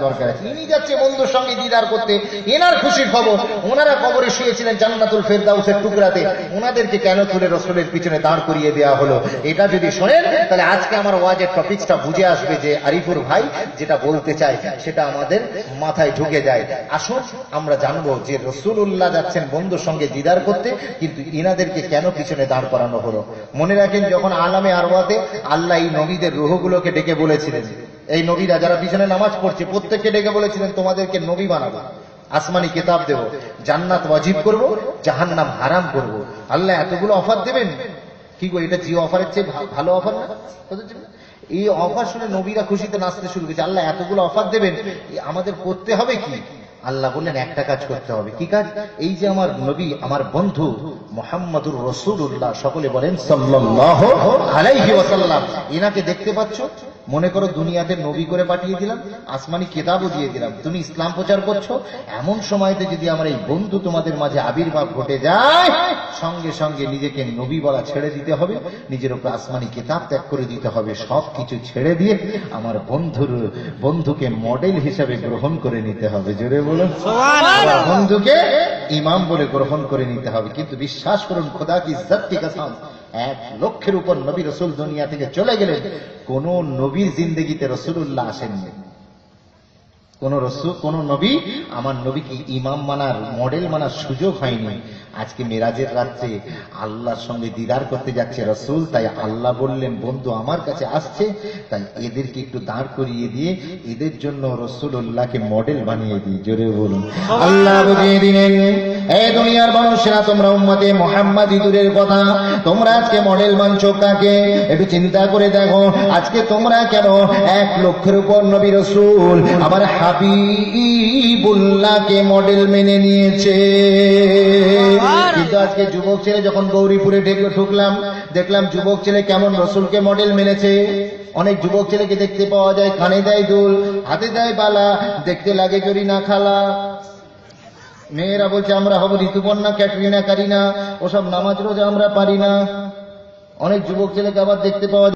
দরকার আছে। ইনি যাচ্ছে বন্ধুর সঙ্গে দিদার করতে, এনার খুশির খবর। ওনারা কবরে শুয়েছিলেন জান্নাতুল ফেরদাউসের টুকরাতে, ওনাদেরকে কেন তুলে রসুলের পিছনে দাঁড় করিয়ে দেওয়া হলো? এটা যদি শোনেন তাহলে আজকে আমার ওয়াজের টপিকসটা বুঝে আসবে যে আরিফুর ভাই যেটা বলতে চায় সেটা আমাদের মাথায় ঢুকে যায়। আসুন আমরা জানবো যে রসুল্লাহ যাচ্ছেন বন্ধুর সঙ্গে দিদার করতে, কিন্তু ইনাদেরকে কেন পিছনে দাঁড় করানো হলো? মনে রাখেন, যখন আলামে আরওয়াতে আল্লাহ এই নবীদের রূহগুলোকে ডেকে বলেছিলেন, এই নবীরা যারা পিছনে নামাজ পড়ছে প্রত্যেককে ডেকে বলেছিলেন তোমাদেরকে নবী বানাবো, আসমানি কিতাব দেব, জান্নাত ওয়াজিব করব, জাহান্নাম হারাম করব। আল্লাহ এতগুলো অফার দেবেন, কি গো এটা জিও অফারের চেয়ে ভালো অফার না? এই অফার শুনে নবীরা খুশিতে নাচতে শুরু করেছে। আল্লাহ এতগুলো অফার দেবেন, আমাদের করতে হবে কি? আল্লাহ বললেন একটা কাজ করতে হবে। কি কাজ? এই যে আমার নবী, আমার বন্ধু মুহাম্মদুর রাসূলুল্লাহ, সকলে বলেন সাল্লাল্লাহু আলাইহি ওয়াসাল্লাম, এনাকে দেখতে পাচ্ছ? মনে করো দুনিয়াতে নবী করে পাঠিয়ে দিলাম, আসমানি কিতাবও দিয়ে দিলাম, তুমি ইসলাম প্রচার করছো, এমন সময়তে যদি আমার এই বন্ধু তোমাদের মাঝে আবির্ভাব ঘটে যায়, সঙ্গে সঙ্গে নিজেকে নবী বলা ছেড়ে দিতে হবে, নিজের উপর আসমানি কিতাব ত্যাগ করে দিতে হবে, সবকিছু ছেড়ে দিয়ে আমার বন্ধুকে মডেল হিসেবে গ্রহণ করে নিতে হবে। জোরে বলুন সুবহানাল্লাহ। বন্ধুকে ইমাম বলে গ্রহণ করে নিতে হবে। কিন্তু বিশ্বাস করুন, খোদা কি ইজ্জত কি কসম, 1 লক্ষের উপর নবী রসুল দুনিয়া থেকে চলে গেলেন, কোন নবীর জিন্দেগিতে রসুলুল্লাহ আসেননি। কোন নবী আমার নবীকে ইমাম মানার, মডেল মানার সুযোগ হয়নি। আজকে মেরাজের রাত্রে আল্লাহর সঙ্গে দিদার করতে যাচ্ছে রসুল, তাই আল্লাহ বললেন বন্ধু আমার কাছে আসছে, তাই এদেরকে একটু দাঁড় করিয়ে দিয়ে এদের জন্য রসুলুল্লাহকে মডেল বানিয়ে দিই। জোরে বলুন আল্লাহ বুঝিয়ে দিলেন, এই দুনিয়ার মানুষেরা তোমরা উম্মতে মুহাম্মাদি দূরের কথা, তোমরা আজকে মডেল মানছো কাকে? একটু চিন্তা করে দেখো, আজকে তোমরা কেন 1 লক্ষের উপর নবী রসুল আমার হাবিবুল্লাহকে মডেল মেনে নিয়েছে। কিন্তু আজকে যুবক ছেলে যখন গৌরীপুরে ঢুকলাম, দেখলাম যুবক ছেলে কেমন রসুলকে মডেল মেনেছে। অনেক যুবক ছেলেকে দেখতে পাওয়া যায় কানে দেয় দুল, হাতে দেয় বালা, দেখতে লাগে জরিনা খালা। মেয়েরা বলছে আমরা হব ঋতুপর্ণা, ক্যাটরিনা, কারিনা, ওসব নামাজ রোজা আমরা পারি না। অনেক যুবক ছেলেকে আবার দেখতে পাওয়া